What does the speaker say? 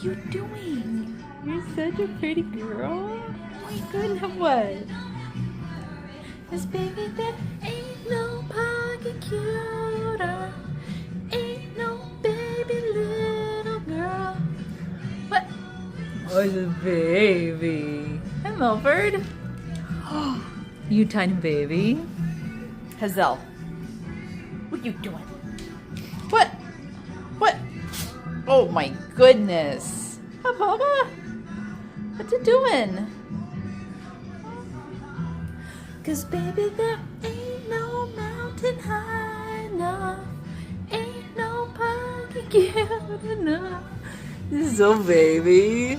are you doing? You're such a pretty girl. Oh my goodness, what? 'Cause baby, there ain't no pocket cuter. Ain't no baby little girl. What? Oh, the baby. Hi, Milford. Oh, you tiny baby. Hazel, what you doing? What? What? Oh my goodness. Hi, Papa. What you doing? 'Cause baby, there ain't no mountain high enough. Ain't no pocket cute enough. So baby.